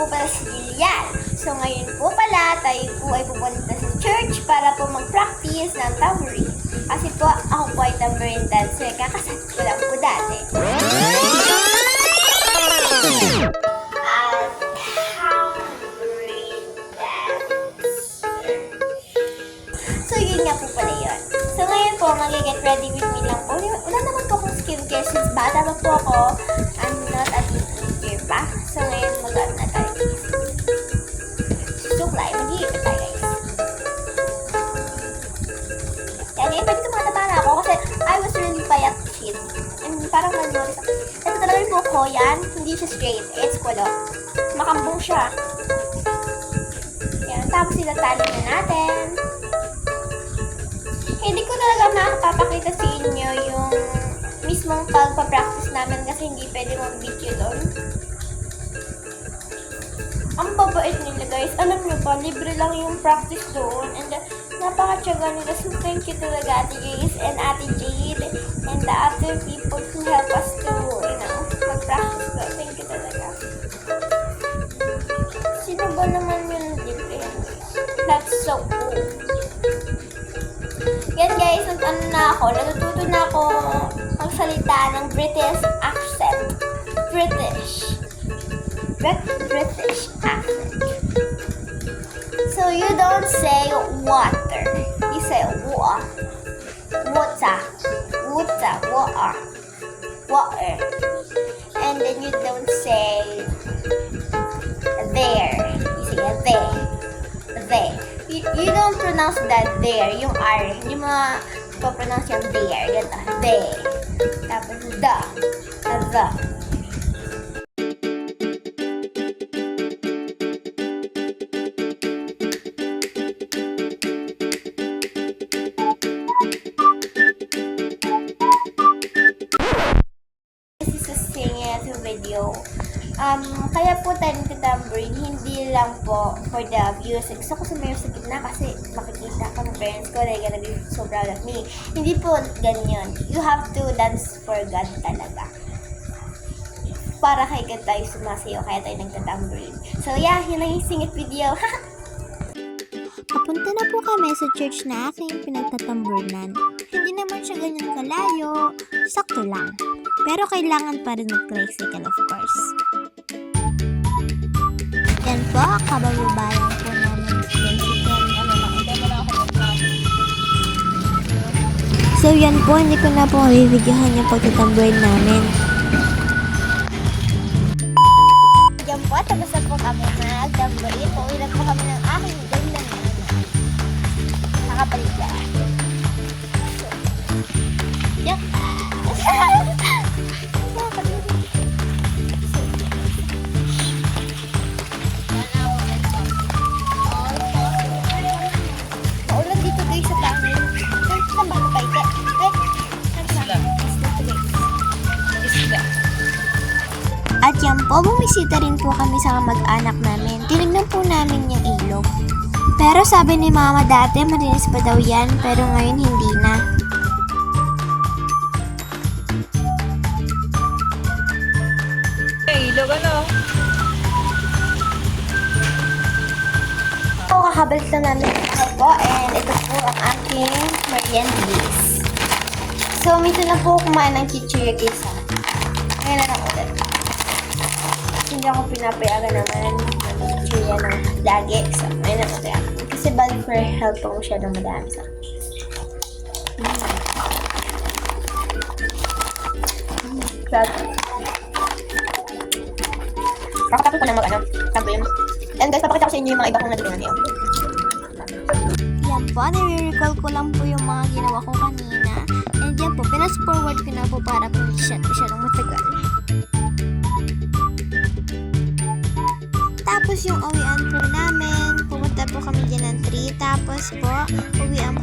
Po pala si Lilian. So ngayon po pala tayo po ay pupunta sa church para po mag-practice ng tambourine. Kasi po ako po ay tambourine dancer. Kakasat ko lang po dati. At tambourine dancer. So yun nga po pala yun. So ngayon po mag-get ready with me lang po. Wala naman po akong skincare since bata pa po ako. I'm not a teenager pa. So ngayon mag-ano na tayo. Suklay, mag-iipit tayo guys. Yan, eh, pwede tumataba na ako kasi I was really payat kid. And parang nag-notice ako. Ito talaga yung buhok ko, yan. Hindi siya straight. It's kulot. Makambong siya. Yan, tapos itatali na natin. Hindi ko talaga makapapakita sa inyo yung mismong pagpa-practice namin kasi hindi pwede mag-video doon. Ang babait nila guys. Alam nyo ba, libre lang yung practice doon. And napaka-tsaga nila. So thank you talaga Ate Grace and Ate Jade and the other people who help us to, mag-practice doon. Thank you talaga. Sino ba naman yung libre? That's so cool. Yan guys, natututo na ako magsalita ng British accent. British accent. So you don't say water. You say water. And then you don't say there. You say there. You don't pronounce that there, yung R. Hindi mo pa-pronounce yung there. Ganito. They. Tapos the. Video. Kaya po tayo nagtatambourine, hindi lang po for the views. Gusto ko sumayaw sa gitna kasi makikita ko ng parents ko, they're gonna be so proud of me. Hindi po ganyan. You have to dance for God talaga. Para kay God tayo sumasayaw, kaya tayo nagtatambourine. So yeah, yun lang yung singit video. Papunta na po kami sa church na aking pinagtatamburnan. Hindi naman siya ganyan kalayo, sakto lang. Pero kailangan pa rin mag-tricycle of course. Yan po, kabababayan po namin tricycle. So yan po, hindi ko na po mabibigyan yung pagtatamburn namin. Yan po, tapos na po kami mag-tambourine. Pauwi na po kami ng aking ganda na nakapalit lang. Yan. Maulan dito guys sa tamin. Saan ba ka ika? At yan po, bumisita rin po kami sa mag-anak namin. Tinignan po namin yung ilog. Pero sabi ni mama dati, malinis pa daw yan, pero ngayon hindi na. Ilog ano? Kakabalik na namin ako and ito po ang aking meriendas. So, minsan lang po kumain ng chichirya guys. Ngayon na lang ulit. Hindi ako pinapayagan naman ng chichirya ng lagi. So, ngayon na ulit. Kasi bad for health po masyadong madami sa akin. Kakatapos ko na tambourine. And guys, papakita ko sa inyo yung mga iba kong natutunan niyo. Yan po, nare-recall ko lang po yung mga ginawa ko kanina. And yan po, pinas-forward ko na po para po masyadong matagal. Tapos yung uwian po namin, pumunta po kami dyan ng 3. Tapos po, uwian